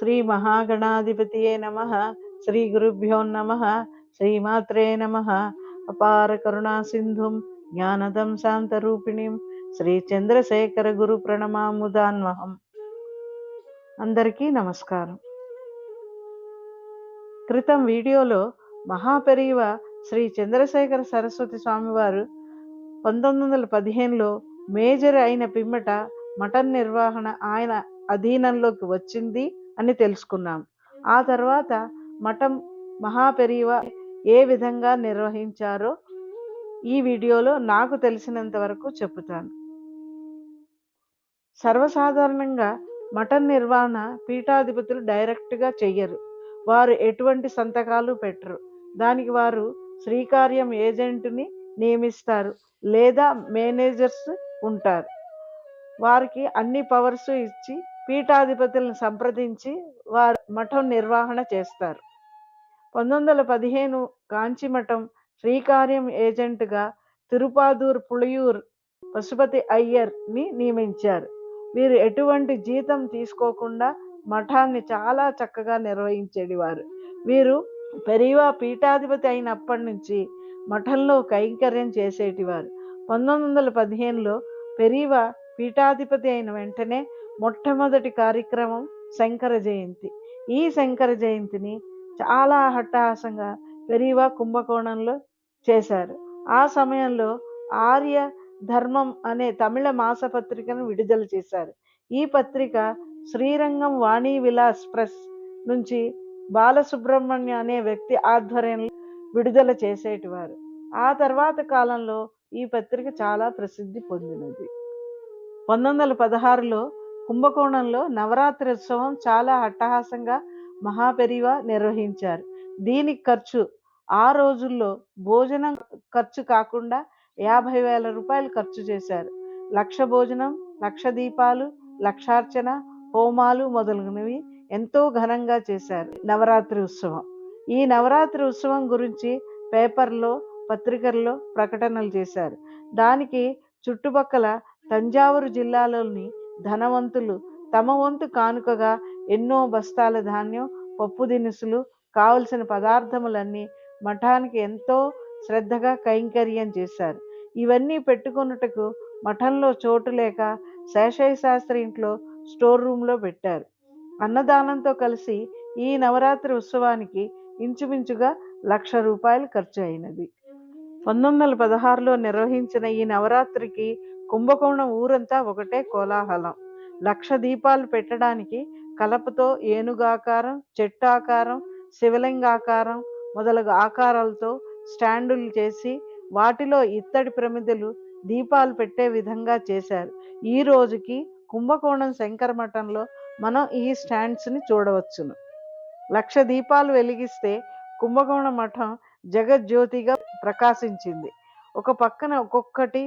శ్రీ మహాగణాధిపతియే నమః. శ్రీ గురుభ్యో నమః. శ్రీమాత్రే నమః. అపార కరుణా సింధుం జ్ఞానదం శాంతరూపిణీం శ్రీ చంద్రశేఖర గురు ప్రణమాముదాన్వహం. అందరికీ నమస్కారం. క్రితం వీడియోలో మహాపెరివ శ్రీ చంద్రశేఖర సరస్వతి స్వామివారు 1915లో మేజర్ అయిన పిమ్మట మఠం నిర్వహణ ఆయన అధీనంలోకి వచ్చింది అని తెలుసుకున్నాం. ఆ తర్వాత మఠం మహాపెరివ ఏ విధంగా నిర్వహించారో ఈ వీడియోలో నాకు తెలిసినంత వరకు చెబుతాను. సర్వసాధారణంగా మఠం నిర్వహణ పీఠాధిపతులు డైరెక్ట్గా చెయ్యరు. వారు ఎటువంటి సంతకాలు పెట్టరు. దానికి వారు శ్రీకార్యం ఏజెంట్ని నియమిస్తారు లేదా మేనేజర్స్ ఉంటారు. వారికి అన్ని పవర్స్ ఇచ్చి పీఠాధిపతులను సంప్రదించి వారు మఠం నిర్వహణ చేస్తారు. 1915 కాంచి మఠం శ్రీకార్యం ఏజెంట్గా తిరుపాదూర్ పుళియూర్ పశుపతి అయ్యర్ని నియమించారు. వీరు ఎటువంటి జీతం తీసుకోకుండా మఠాన్ని చాలా చక్కగా నిర్వహించేవారు. వీరు పెరివ పీఠాధిపతి అయినప్పటి నుంచి మఠంలో కైంకర్యం చేసేటివారు. 1915లో పెరివ పీఠాధిపతి అయిన వెంటనే మొట్టమొదటి కార్యక్రమం శంకర జయంతి. ఈ శంకర జయంతిని చాలా హట్టహాసంగా పెరివ కుంభకోణంలో చేశారు. ఆ సమయంలో ఆర్య ధర్మం అనే తమిళ మాసపత్రికను విడుదల చేశారు. ఈ పత్రిక శ్రీరంగం వాణి విలాస్ ప్రెస్ నుంచి బాలసుబ్రహ్మణ్య అనే వ్యక్తి ఆధ్వర్యంలో విడుదల చేసేటివారు. ఆ తర్వాత కాలంలో ఈ పత్రిక చాలా ప్రసిద్ధి పొందినది. 1916లో కుంభకోణంలో నవరాత్రి ఉత్సవం చాలా అట్టహాసంగా మహాపెరివ నిర్వహించారు. దీనికి ఖర్చు ఆ రోజుల్లో భోజనం ఖర్చు కాకుండా 50,000 రూపాయలు ఖర్చు చేశారు. 1,00,000 భోజనం, 1,00,000 దీపాలు, 1,00,000 హోమాలు మొదలగునవి ఎంతో ఘనంగా చేశారు నవరాత్రి ఉత్సవం. ఈ నవరాత్రి ఉత్సవం గురించి పేపర్లో పత్రికల్లో ప్రకటనలు చేశారు. దానికి చుట్టుపక్కల తంజావూరు జిల్లాలోని ధనవంతులు తమ వంతు కానుకగా ఎన్నో బస్తాల ధాన్యం, పప్పు దినుసులు, కావలసిన పదార్థములన్నీ మఠానికి ఎంతో శ్రద్ధగా కైంకర్యం చేశారు. ఇవన్నీ పెట్టుకొనుటకు మఠంలో చోటు లేక శేషయ్య శాస్త్రి ఇంట్లో స్టోర్ రూమ్లో పెట్టారు. అన్నదానంతో కలిసి ఈ నవరాత్రి ఉత్సవానికి ఇంచుమించుగా 1,00,000 రూపాయలు ఖర్చు అయినది. 1916లో నిర్వహించిన ఈ నవరాత్రికి కుంభకోణం ఊరంతా ఒకటే కోలాహలం. 1,00,000 దీపాలు పెట్టడానికి కలపతో ఏనుగాకారం, చెట్టు ఆకారం, శివలింగాకారం మొదలగు ఆకారాలతో స్టాండులు చేసి వాటిలో ఇత్తడి ప్రమిదలు దీపాలు పెట్టే విధంగా చేశారు. ఈ రోజుకి కుంభకోణం శంకర మఠంలో మనం ఈ స్టాండ్స్ని చూడవచ్చును. 1,00,000 దీపాలు వెలిగిస్తే కుంభకోణం మఠం జగజ్యోతిగా ప్రకాశించింది. ఒక పక్కన ఒక్కొక్కటి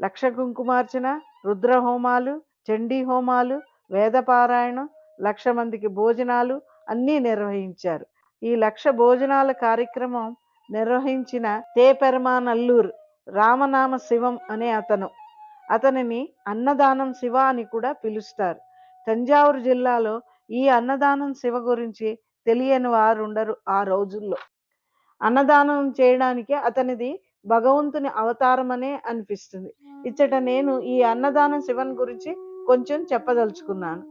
1,00,000 కుంకుమార్చన, రుద్రహోమాలు, చండీ హోమాలు, వేదపారాయణం, 1,00,000 మందికి భోజనాలు అన్నీ నిర్వహించారు. ఈ 1,00,000 భోజనాల కార్యక్రమం నిర్వహించిన తేపెరమానల్లూర్ రామనామ శివం అనే అతనిని అన్నదానం శివ అని కూడా పిలుస్తారు. తంజావూరు జిల్లాలో ఈ అన్నదానం శివ గురించి తెలియని వారు ఉండరు. ఆ రోజుల్లో అన్నదానం చేయడానికి అతనిది భగవంతుని అవతారం అనే అనిపిస్తుంది. ఇచ్చట నేను ఈ అన్నదానం శివన్ గురించి కొంచెం చెప్పదలుచుకున్నాను.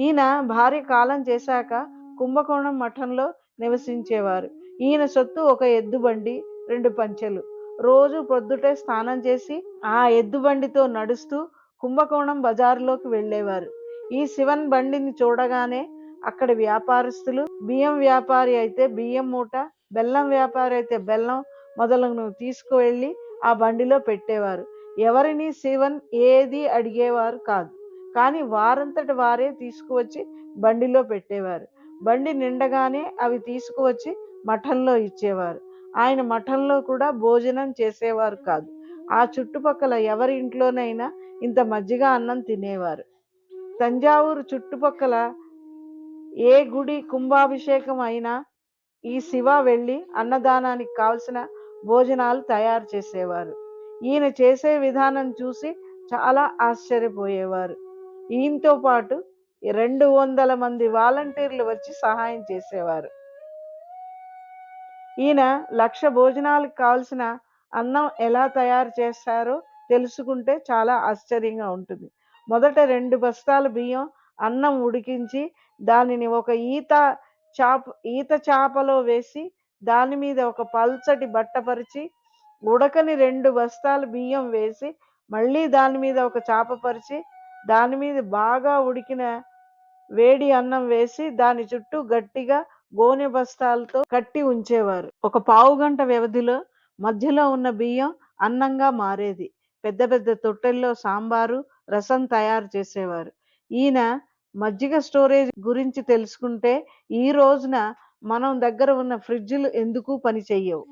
ఈయన భార్య కాలం చేశాక కుంభకోణం మఠంలో నివసించేవారు. ఈయన సొత్తు ఒక ఎద్దుబండి, 2 పంచెలు. రోజు పొద్దుటే స్నానం చేసి ఆ ఎద్దుబండితో నడుస్తూ కుంభకోణం బజారులోకి వెళ్ళేవారు. ఈ శివన్ బండిని చూడగానే అక్కడి వ్యాపారస్తులు బియ్యం వ్యాపారి అయితే బియ్యం మూట, బెల్లం వ్యాపారి అయితే బెల్లం మొదలగునవి తీసుకువెళ్ళి ఆ బండిలో పెట్టేవారు. ఎవరిని శివన్ ఏది అడిగేవారు కాదు. కానీ వారంతట వారే తీసుకువచ్చి బండిలో పెట్టేవారు. బండి నిండగానే అవి తీసుకువచ్చి మఠంలో ఇచ్చేవారు. ఆయన మఠంలో కూడా భోజనం చేసేవారు కాదు. ఆ చుట్టుపక్కల ఎవరి ఇంట్లోనైనా ఇంత మజ్జిగ అన్నం తినేవారు. తంజావూరు చుట్టుపక్కల ఏ గుడి కుంభాభిషేకం అయినా ఈ శివ వెళ్ళి అన్నదానానికి కావలసిన భోజనాలు తయారు చేసేవారు. ఈయన చేసే విధానం చూసి చాలా ఆశ్చర్యపోయేవారు. ఈయనతో పాటు 200 మంది వాలంటీర్లు వచ్చి సహాయం చేసేవారు. ఈయన 1,00,000 భోజనాలకు కావలసిన అన్నం ఎలా తయారు చేస్తారో తెలుసుకుంటే చాలా ఆశ్చర్యంగా ఉంటుంది. మొదట 2 బస్తాల బియ్యం అన్నం ఉడికించి దానిని ఒక ఈత చాపలో వేసి దాని మీద ఒక పల్చటి బట్ట పరిచి ఉడకని 2 బస్తాల బియ్యం వేసి మళ్ళీ దాని మీద ఒక చాప పరిచి దాని మీద బాగా ఉడికిన వేడి అన్నం వేసి దాని చుట్టూ గట్టిగా గోనె బస్తాలతో కట్టి ఉంచేవారు. ఒక పావుగంట వ్యవధిలో మధ్యలో ఉన్న బియ్యం అన్నంగా మారేది. పెద్ద పెద్ద తొట్టెల్లో సాంబారు, రసం తయారు చేసేవారు. ఈయన మజ్జిగ స్టోరేజ్ గురించి తెలుసుకుంటే ఈ రోజున మనం దగ్గర ఉన్న ఫ్రిడ్జ్లు ఎందుకు పని చెయ్యవు.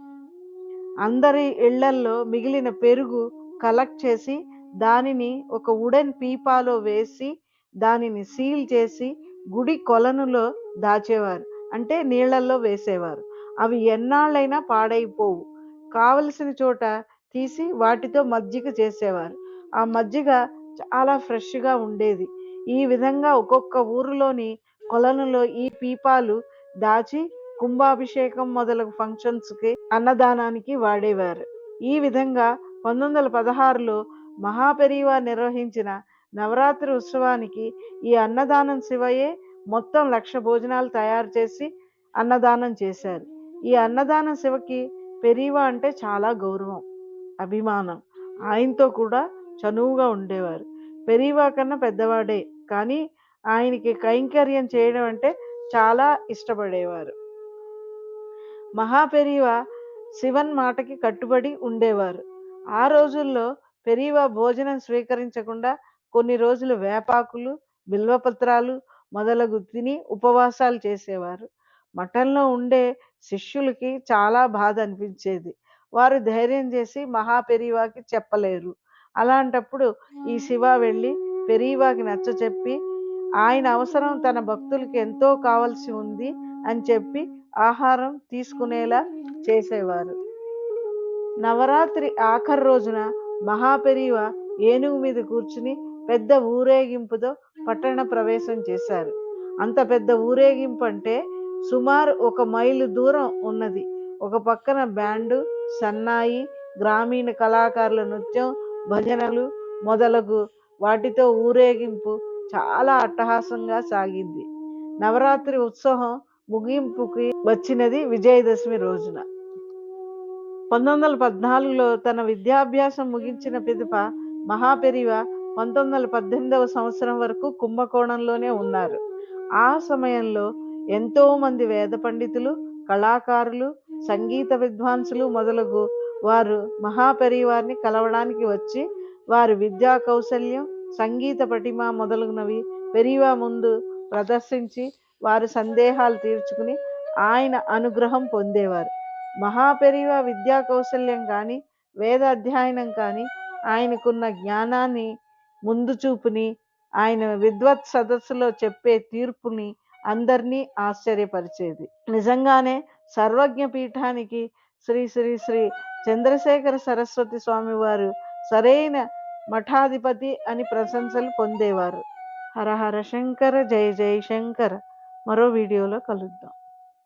అందరి ఇళ్లల్లో మిగిలిన పెరుగు కలెక్ట్ చేసి దానిని ఒక వుడెన్ పీపాలో వేసి దానిని సీల్ చేసి గుడి కొలనులో దాచేవారు. అంటే నీళ్లలో వేసేవారు. అవి ఎన్నాళ్ళైనా పాడైపోవు. కావలసిన చోట తీసి వాటితో మజ్జిగ చేసేవారు. ఆ మజ్జిగ చాలా ఫ్రెష్గా ఉండేది. ఈ విధంగా ఒక్కొక్క ఊరిలోని కొలనులో ఈ పీపాలు దాచి కుంభాభిషేకం మొదలగు ఫంక్షన్స్కి అన్నదానానికి వాడేవారు. ఈ విధంగా 1916లో మహాపెరివా నిర్వహించిన నవరాత్రి ఉత్సవానికి ఈ అన్నదానం శివయే మొత్తం 1,00,000 భోజనాలు తయారు చేసి అన్నదానం చేశారు. ఈ అన్నదానం శివకి పెరివా అంటే చాలా గౌరవం, అభిమానం. ఆయనతో కూడా చనువుగా ఉండేవారు. పెరివా కన్నా పెద్దవాడే కానీ ఆయనకి కైంకర్యం చేయడం అంటే చాలా ఇష్టపడేవారు. మహాపెరివా శివన్ మాటకి కట్టుబడి ఉండేవారు. ఆ రోజుల్లో పెరివా భోజనం స్వీకరించకుండా కొన్ని రోజులు వేపాకులు, బిల్వపత్రాలు మొదలగు తిని ఉపవాసాలు చేసేవారు. మఠంలో ఉండే శిష్యులకి చాలా బాధ అనిపించేది. వారు ధైర్యం చేసి మహాపెరివాకి చెప్పలేరు. అలాంటప్పుడు ఈ శివ వెళ్ళి పెరివాకి నచ్చచెప్పి ఆయన అవసరం తన భక్తులకి ఎంతో కావలసి ఉంది అని చెప్పి ఆహారం తీసుకునేలా చేసేవారు. నవరాత్రి ఆఖరి రోజున మహాపెరివా ఏనుగు మీద కూర్చుని పెద్ద ఊరేగింపుతో పట్టణ ప్రవేశం చేశారు. అంత పెద్ద ఊరేగింపు అంటే సుమారు 1 మైలు దూరం ఉన్నది. ఒక పక్కన బ్యాండు, సన్నాయి, గ్రామీణ కళాకారుల నృత్యం, భజనలు మొదలగు వాటితో ఊరేగింపు చాలా అట్టహాసంగా సాగింది. నవరాత్రి ఉత్సవం ముగింపుకి వచ్చినది విజయదశమి రోజున. 1914లో తన విద్యాభ్యాసం ముగించిన పిదప మహాపెరివా 1918వ సంవత్సరం వరకు కుంభకోణంలోనే ఉన్నారు. ఆ సమయంలో ఎంతో మంది వేద పండితులు, కళాకారులు, సంగీత విద్వాంసులు మొదలగు వారు మహాపెరివారిని కలవడానికి వచ్చి వారి విద్యా కౌశల్యం, సంగీత పటిమ మొదలగునవి పెరివా ముందు ప్రదర్శించి వారి సందేహాలు తీర్చుకుని ఆయన అనుగ్రహం పొందేవారు. మహాపెరివా విద్యా కౌశల్యం కానీ, వేద అధ్యయనం కానీ, ఆయనకున్న జ్ఞానాన్ని, ముందు చూపుని, ఆయన విద్వత్ సదస్సులో చెప్పే తీర్పుని అందరినీ ఆశ్చర్యపరిచేది. నిజంగానే సర్వజ్ఞ పీఠానికి శ్రీ శ్రీ శ్రీ చంద్రశేఖర సరస్వతి స్వామి వారు సరైన మఠాధిపతి అని ప్రశంసలు పొందేవారు. హర హర శంకర, జయ జయ శంకర. మరో వీడియోలో కలుద్దాం.